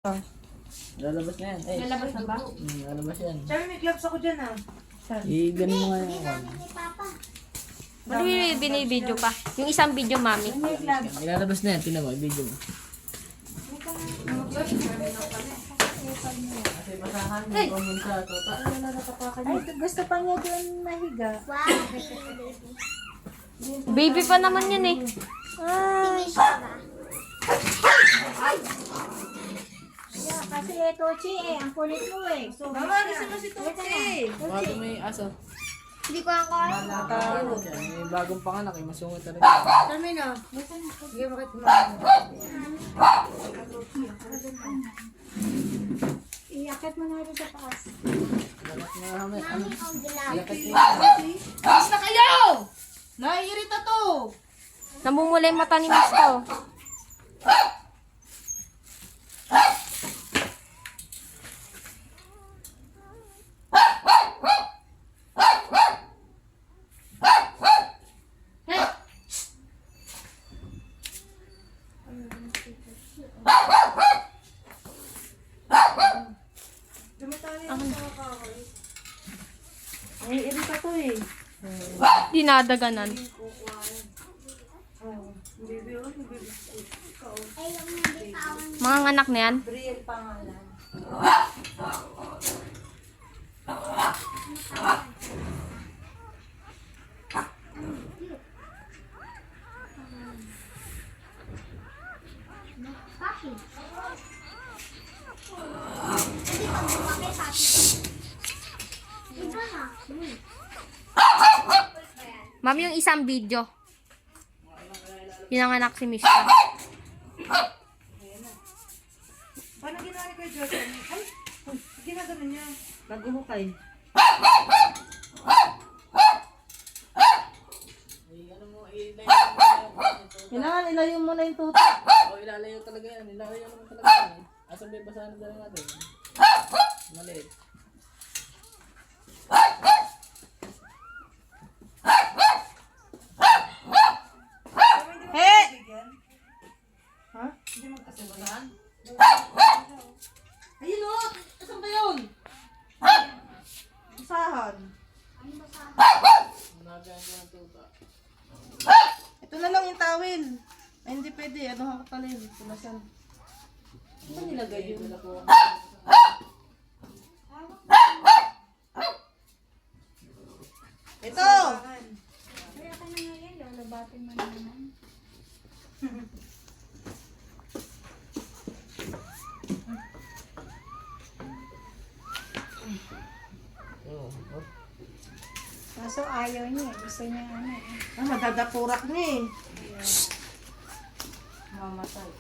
Lalabas na yan. Lalabas na ba? Lalabas yan. Sabi may gloves ako dyan ah. Ganun mo nga yung Mali binibidyo pa. Yung isang video, mami. Ilalabas na yan. Tingnan mo, video mo. Kasi masahan mo. Pumunta to. Ay, gusto pa niya doon mahiga. Baby pa naman yan eh. Yeah, kasi Tochi ang kulit mo eh. So, Mama, gusto mo si Tochi. Bago may aso. Hindi ko ako. Ano siya? May bagong panganak eh. Masungit talaga. Kami na. Sige, bakit mo? iakit mo na rin sa taas. Lalabas na kami. Ano? Alis na kayo! Naiirita to! Namumula yung mata ni Miss ko. Naiirita to eh. Dinadaganan. Mga anak na yan. Briel pangalan. Mami, yung isang video. Yun ang anak si Miss ko. Paano ginawa ni Kuya Jordan? Ay! Ginagano niya. Nag-uhukay. Kailangan ilayo mo na yung tuta. Ilalayo talaga yan. Ilalayo naman talaga yan. Asan may basahan na natin? Maliit. Hey! Ha? Hindi mo kasi basahan? Ayun o! Saan ba yun? Basahan. Nagayan ko ng tuta. Ito na lang yung tawil. Ay, hindi pwede. Ano ang katalin? Punasan. Saan nilagay yun? Ito! Kaya ka na ngayon, lalabatin mo naman. Kaso ayaw niya, gusto niya ano eh. Ah, madadapurak niya eh. Mamatay.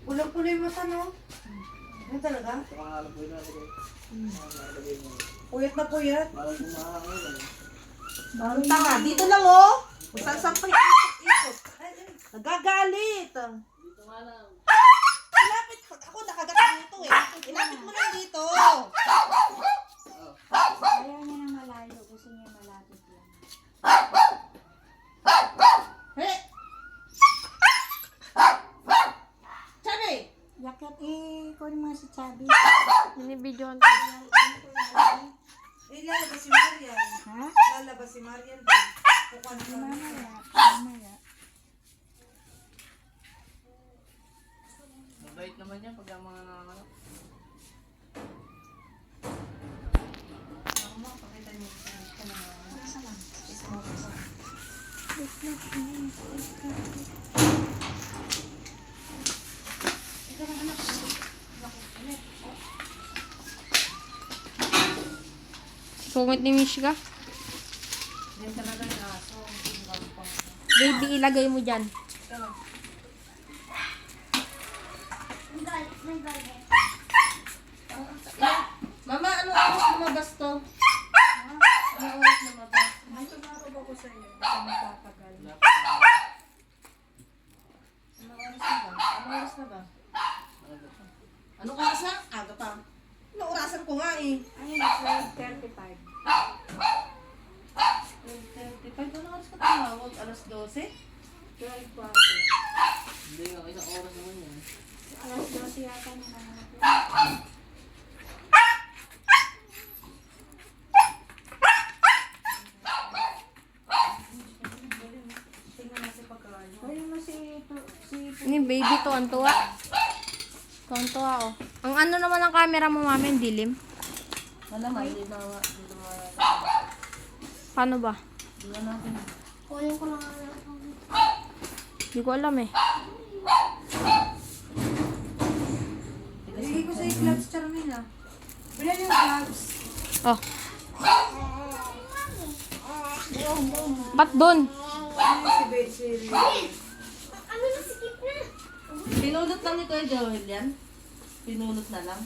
Ulang-pula yung mata, no? Ano talaga? Pangalan po ilalagay. Puyat na puyat. Parang kumahangin. Ang tanga. Dito lang, oh! Kung saan saan pa ikot. Nagagalit. Dito nga lang. Ilapit. Ako nakagat dito eh. Ilapit mo lang dito. Ayaw niya na malayo, gusto niya malapit lang. He! Sabi! Yakit kung mo si Chubby. Binibidyohan ko. Eh, lalabas si Marian. Ha? Lalabas si Marian. Kukuha na Mamaya, mamaya. Mabait naman yan pag ang mga nanganganak. Sungit ni Miss ka. Yan talaga yung aso. Baby, ilagay mo dyan. Mama, ano oras lumabas to? Ano oras lumabas? May tumarog ako sa iyo, baka magtatagal. Ano oras na ba? Ano oras na ba? Anong oras na? Aga pa. Ano orasan ko nga eh? Ayun, 12:35. 12:35. Ano oras ka tumawag? Alas 12? 12 quarter. Hindi nga, isang oras naman yan. Alas 12 yata na naman ako. tuwan-tuwa. Tuwan-tuwa, oh. Ang ano naman ang camera mo, mami, ang dilim. Malamay. Hindi na nga. Hindi na nga. Paano ba? Hindi na natin. Kunin ko lang ang Hindi ko alam eh. Ilagay ko sa gloves, Charmina. Bilan yung gloves. Oh. Ba't dun? Ano na sikip na? Pinulot lang ni Kuya Joel yan. Pinulot na lang.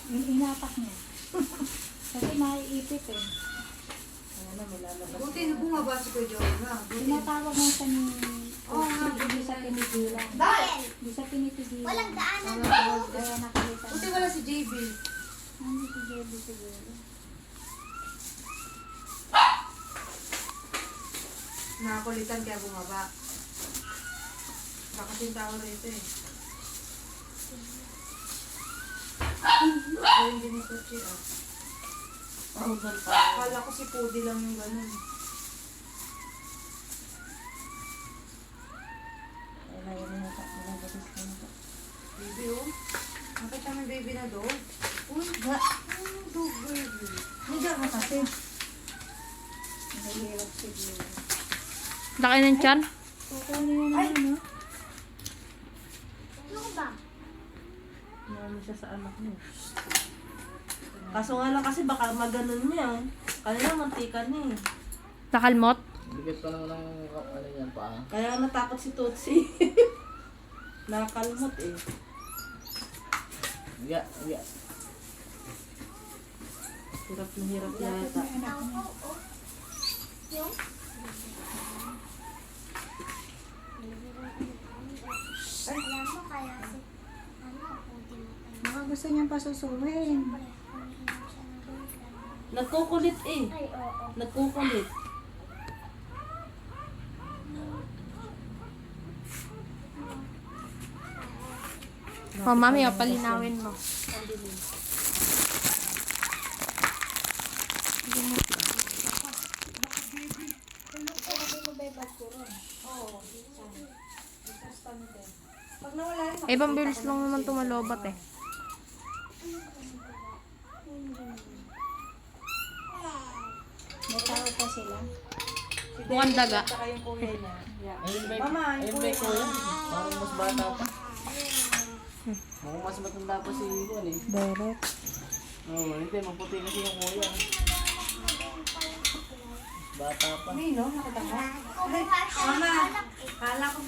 Yung inapak niya. Kasi maiipit eh. Buti na bumaba si Kuya Joel na. Tinatawag mo sa ni... Oo nga, hindi sa pinipigilan. Hindi sa pinipigilan. Walang daanan. Kaya nakalitan. Buti wala si JB. Hindi si Jebe siguro. Nakakulitan kaya bumaba. Baka tao rito eh. Ay, hindi mo kutsi ah. Ang ganda. Akala ko si Pudi lang yung ganun. Baby oh. Nakita mo yung baby na dog? Uy, ba? Ano dog baby? Higa mo kasi. Nahihirap siguro. Laki ng tiyan? Kukunin na naman, no? Ano ba? Ano siya sa anak niya. Kaso nga lang kasi baka maganon niya. Kanina mantika niya eh. Nakalmot? Bigit pa naman ng ano yan pa. Kaya natakot si Tutsi. Nakakalmot eh. Higa, higa. Hirap na hirap yata. Yung? Alam mo kaya si... Ano, puti mo tayo. Baka gusto niyang pasusuhin. Nagkukulit eh. Ay, oo. Nagkukulit. Oh, mami, oh, palinawin mo. Pag nawala yun, Eh, ibang bilis lang naman tumalobat eh. May tao pa sila. Mukhang daga. saka yung kuya niya. Yeah. Ayun ba? Mama, Ayun ba ko yan? Parang mas bata pa. Mukhang mas matanda pa si Juan eh. Direct. Oo, hindi. Maputi kasi yung kuya. Bata pa. Mino, nakita mo? Ay, Mama, kala ko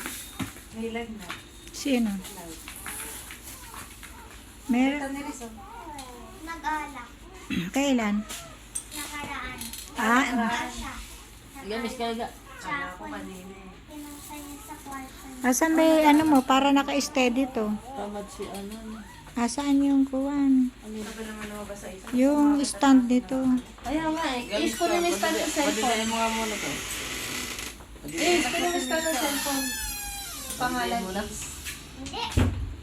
may lag na. Sino? Ito Meron? ni Rizzo. Nag-alak. Kailan? Nakaraan. Ah, Higa, miss ka higa. Kala ko kanina eh. Pinunta niya sa kwarto niya. asan may ano mo? Para naka-steady to. Tamad si ano. Asaan yung kuwan? Ano ba naman lumabas sa isa? Yung stand dito. Ayaw nga eh. Is ko na yung stand sa cellphone. Padilayin mo nga muna to. Is ko na yung stand sa cellphone. Pangalan mo na. is. Hindi.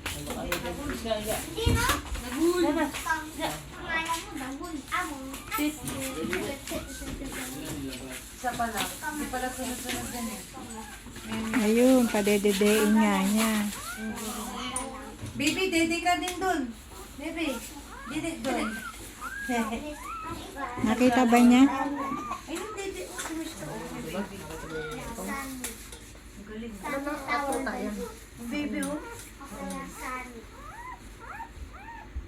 Ano ka higa? Miss ka higa. Hindi no? Nagul. Pangalan mo, Dagul. Among. Sis. Isa pa lang. Hindi pala sunod-sunod yan eh. Ayun, padededein nga niya. Baby, dede ka din dun. Baby, dede dun. Nakita ba niya? Ay, yung dede. Oh, kumusta? Oh, may baby. Ang galing. Tawag tayo. Ang baby, oh. O kaya sani.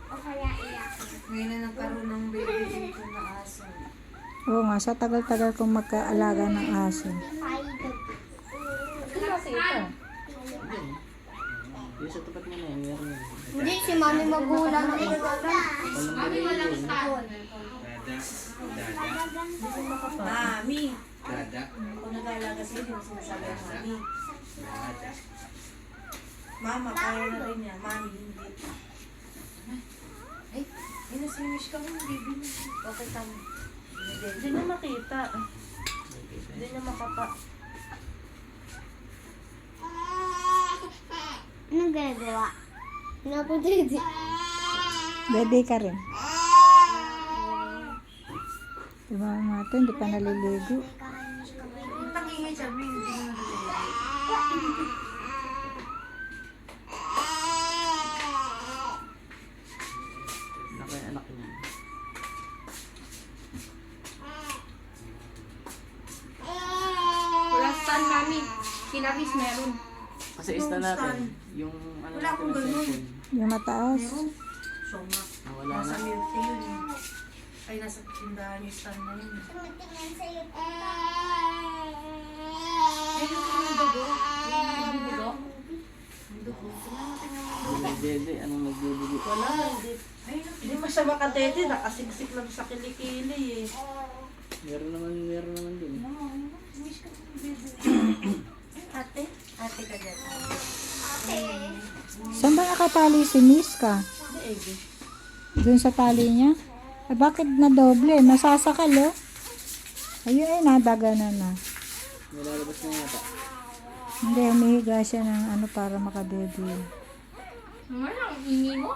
O kaya iyak. Ngayon na nagkaroon ng baby dito na aso. Oo nga, sa tagal-tagal kong magkaalaga ng aso. Paidog. Kasi ito. Yung sa tapat mo na yun. Meron yun. Hindi, si mami magulang na Mami. Kung nag-aalaga sila, hindi mo sinasabi ang mami. Mama, kaya na rin niya. Mami, hindi. Ay, inasimish ka mo, baby. Okay, tama. Hindi na makita. Hindi na makapa. Anong ginagawa? Napudidi. Dede ka rin. Diba nga ito, hindi pa naliligo. Yung tangingay siya, hindi na naliligo. anak niya. Wala stand, mami. Sila Miss meron. Kasi ista natin, yung ano natin ng cellphone. Yung mataas. So, nga. Nawala Nasa na. milk tea yun eh. Ay, nasa tindahan yung stand na yun. Tumitingin sa'yo. Ay, yung dugo. Yung dugo. Yung dugo. Tingnan mo. Dede, anong nagdudugo? Wala, hindi pa siya makadede. Nakasiksik lang sa kilikili eh. Meron naman din. Ate? Ate ka dyan. Saan ba nakatali si Miska? Doon sa tali niya? Eh, bakit na doble? Nasasakal oh. Ayun ay nadaganan na. Nilalabas na yata. Hindi, umihiga siya ng ano para makadede. Naman ang ingi mo.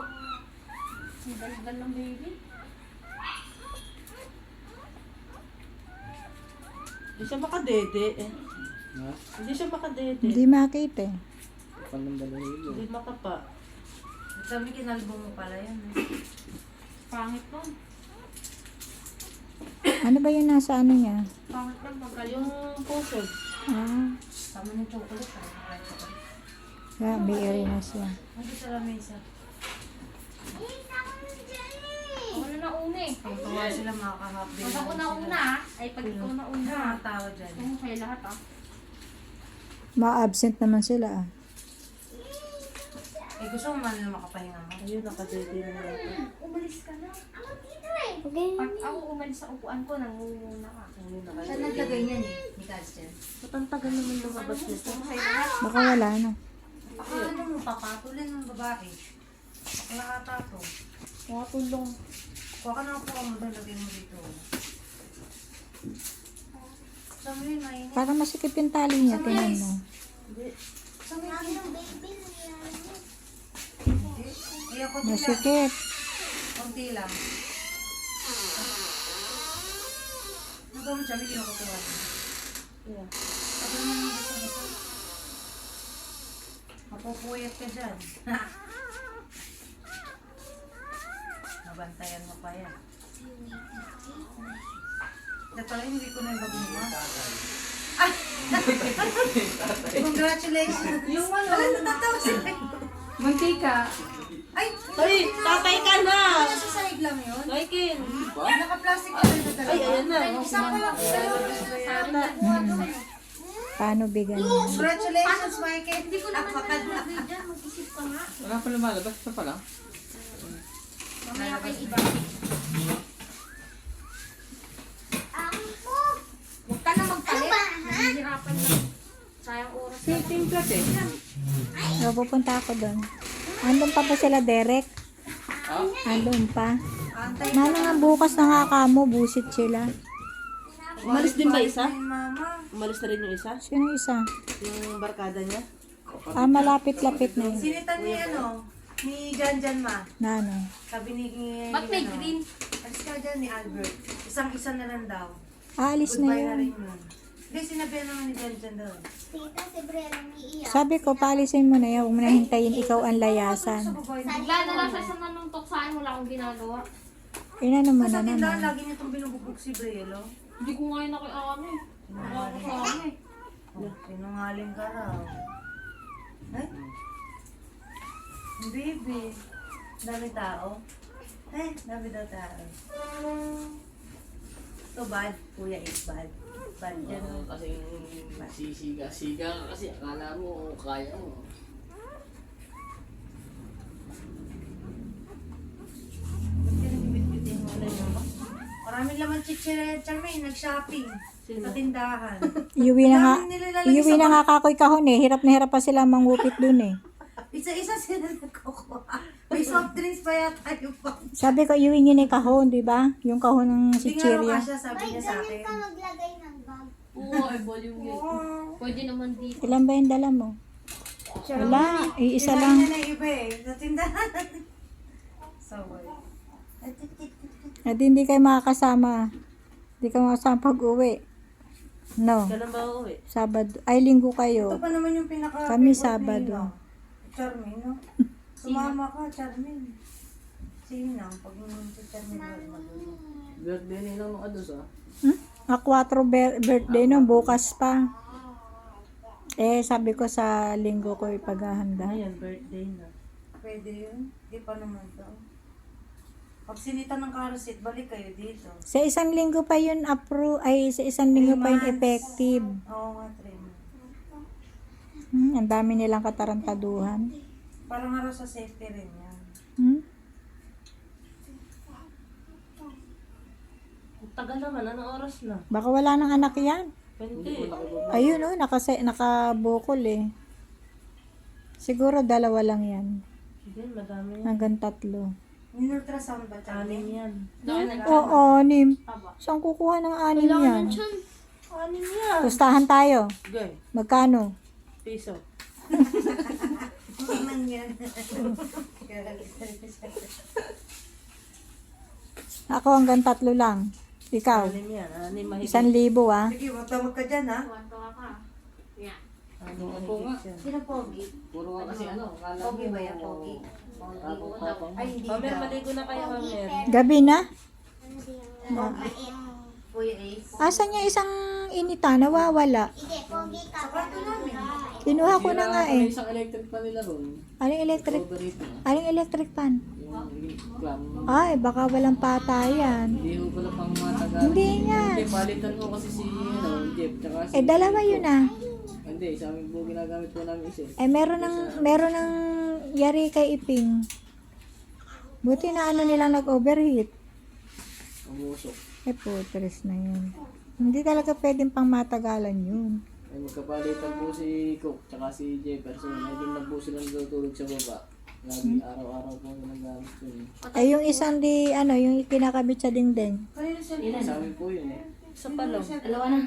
Ang dalagal ng baby. Hindi siya makadede eh. Ha? Hindi siya makadede. Hindi makita eh. Kapal ng balahibo. Hindi makapa. Sabi, kinalbong mo pala yan. Eh. Pangit nun. Ano ba yung nasa ano niya? Pangit nun pagka Yung puso. Ah, Tama ng chocolate. Ay, chocolate. yeah, may area na siya. Hindi sa lamesa. Ako na nauna eh. Kung tuwa sila makaka-happy. Pag ako nauna, ay pag ikaw nauna. Mga tao dyan. Kung kayo lahat ah. Ma-absent naman sila ah. Eh, gusto mo man na makapahinga mo. Ayun, nakadede na yata. Umalis ka na. Okay. Pag ako umalis sa upuan ko, nangunguna ka. Saan naglagay niyan eh? Ni Kasten. Matantagal naman lumabas nito. Kung kayo lahat. Baka wala na. Baka ano mo, papatulin ng babae. Bakla ata to. Mga tulong. Kuha ka na po mo doon, lagay mo dito. Saan mo yun, mainit? Para masikip yung tali niya, tingnan mo. Saan mo yun? Yung baby niya. Eh, ako din lang. Masikip. Kunti lang. Nagawa mo siya, may kinukutuwa. Yeah. Sabi mo yung gusto. Mapupuyat ka dyan. Nabantayan mo pa yan. Pala hindi ko na yung bagong mo. Ah! Congratulations! Yung ano? Alam, natatawa sila. Mantika. Ay! Ay, tatay ka na! Nasa sahig lang yun? Laikin. Naka-plastic ka rin na talaga. Ay, ayan na. Isa pa lang sa'yo. Paano bigan niya? Congratulations, Mikey! Hindi ko naman nalalagay dyan. Mag-isip ka nga. Wala pa lumalabas, ito pa lang. Mamaya kayo iba. Huwag ka na magpalit. Nahihirapan na. Sayang oras. Timplat eh. So, pupunta ako doon. Andun pa ba sila, Derek? Andun pa. Antay Mana nga bukas na nga kamo, busit sila. Umalis din ba isa? Mama. Umalis na rin yung isa? Sino isa? Yung barkada niya? Ah, malapit-lapit na yun. Sinitan ni ano? Ni Janjan ma. Na ano? Sabi ni... Ba't may ano, green? Alis ka dyan ni Albert. Isang-isa na lang daw. Aalis na Goodbye na yun. rin yun. Hindi, sinabihan naman ni Janjan daw. Tita, si Briella umiiyak. Sabi ko, paalisin mo na yan. Huwag mo na hintayin ikaw ang layasan. Sa babae na. Bigla na lang siya sa nanuntok sa akin. Wala akong ginagawa. Inano mo Sa na tindahan, naman. lagi niya itong binubugbog si Brielo. Hindi ko ngayon nakiaano eh. Wala ako sa ano eh. Sinungaling ka raw. Ay? Baby. Dami tao. Eh, dami daw tao. So bad, kuya is bad. Bad yan. Kasi sisiga-siga ka kasi akala mo kaya mo. Ba't ka nagibit-bitin mo ulit mo? Maraming laman chichire, Charmaine, nag-shopping. Sa tindahan. Iuwi na nga. Maraming nilalagay Iuwi sa na nga kakoy kahon eh. Hirap na hirap pa sila mangupit dun eh. Isa-isa sila nagkukuha. May soft drinks pa yata yung pang. Sabi ko, iuwi niyo na yung kahon, di ba? Yung kahon ng Hindi nga raw chichirya. kasya, sabi niya sa akin. Ka maglagay ng bag. Oo, ay volume yun. Pwede naman dito. Ilan ba yung dala mo? Wala, iisa Sinabi lang. niya na iba eh, sa tindahan. So, Hindi kayo makakasama. Hindi ka makakasama pag-uwi. No. Kailan ba uuwi? Sabado. Ay, linggo ito kayo. pa naman yung pinaka Kami favorite Sabado. nila. Charmaine, no? Sumama ka, Charmaine. Same lang. Pag si Charmaine magulo. Birthday nila nung ados ah. A 4 birthday no, bukas pa. Eh, sabi ko sa linggo ko ipaghahanda. Ayan, birthday na. Pwede yun. Di pa naman daw. Pag sinita ng karosit, balik kayo dito. Sa isang linggo pa yun sa isang linggo pa yun 3 months. effective. Oo nga, 3 months. Ang dami nilang katarantaduhan. Parang araw sa safety rin yan. Hmm? Ang tagal naman, anong oras na? Baka wala nang anak yan. Hindi. Ayun oh, nakabukol eh. Siguro 2 lang yan. Hindi, madami yan. Hanggang 3. In-ultrasound ba, Anim Charmaine? yan. Oo, 6. Saan kukuha ng 6 yan? Anim yan. Pustahan tayo. Gay, Magkano? piso. Naman yan. Ako hanggang 3 lang. Ikaw? Anim yan. Anim mahigit. 1,000 ah. Sige, magdamag ka dyan, ha? Anim Ako nga. mahigit yan. Sino pogi? Puro nga kasi ano. Akala Pogi mo, ba yan, pogi? tapang-tapang. Ay, hindi Mamer, daw. maligo na kayo, Mamer. Gabi na? Kuya Ace. Asan yung isang inita? Nawawala. Hindi, pogi ka. Sa kwarto namin. Kinuha ko na nga May eh. isang electric pa nila ron. Aling electric? Overrated na. Aling electric fan? Yung clam. Ay, baka walang patayan. Hindi ko pala pang matagal. Hindi nga. Hindi, palitan mo kasi si Jeff. Tsaka si... Eh, 2 yun ah. Hindi, sa amin po ginagamit po namin isa. Eh, meron ng yari kay Iping. Buti na ano nilang nag-overheat. Umusok. Eh, putres na yun. Hindi talaga pwedeng pang matagalan yun. Ay magkapalitan po si Cook tsaka si Jefferson. Ay din na po silang natutulog sa baba. Lagi araw-araw po ginagamit yun. Eh, yung isang yung kinakabit sa dingding. Sa amin po yun eh. Isa pa lang. Dalawa na.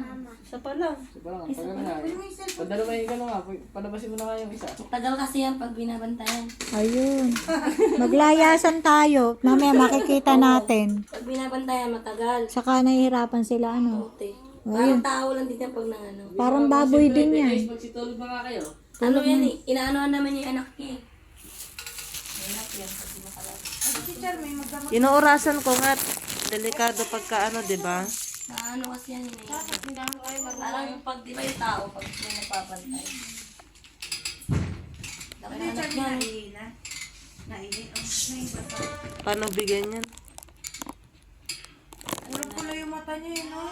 Isa pa lang. So parang ang tagal nga eh. Padalawa yung gano'n nga. Palabasin mo na nga yung isa. Tagal kasi yan pag binabantayan. Ayun. Maglayasan tayo. Mamaya makikita natin. Pag binabantayan, matagal. Saka nahihirapan sila ano. Puti. Parang tao lang din yan pag nangano. Parang baboy din yan. Guys, magsitulog na nga kayo. Ano yan eh? Inaanoan naman yung anak niya eh. Si Charmaine, magdamag. Inuurasan ko nga. Delikado pagka ano, di ba? Naano kasi yan eh. Parang yung pag di ba yung tao pag may nagpapantay. Laki Ano ng yung anak Charmaine niya. naiina? Naiina? Ang naiba pa. Paano bigyan yan? Pula-pula yung mata niya, no?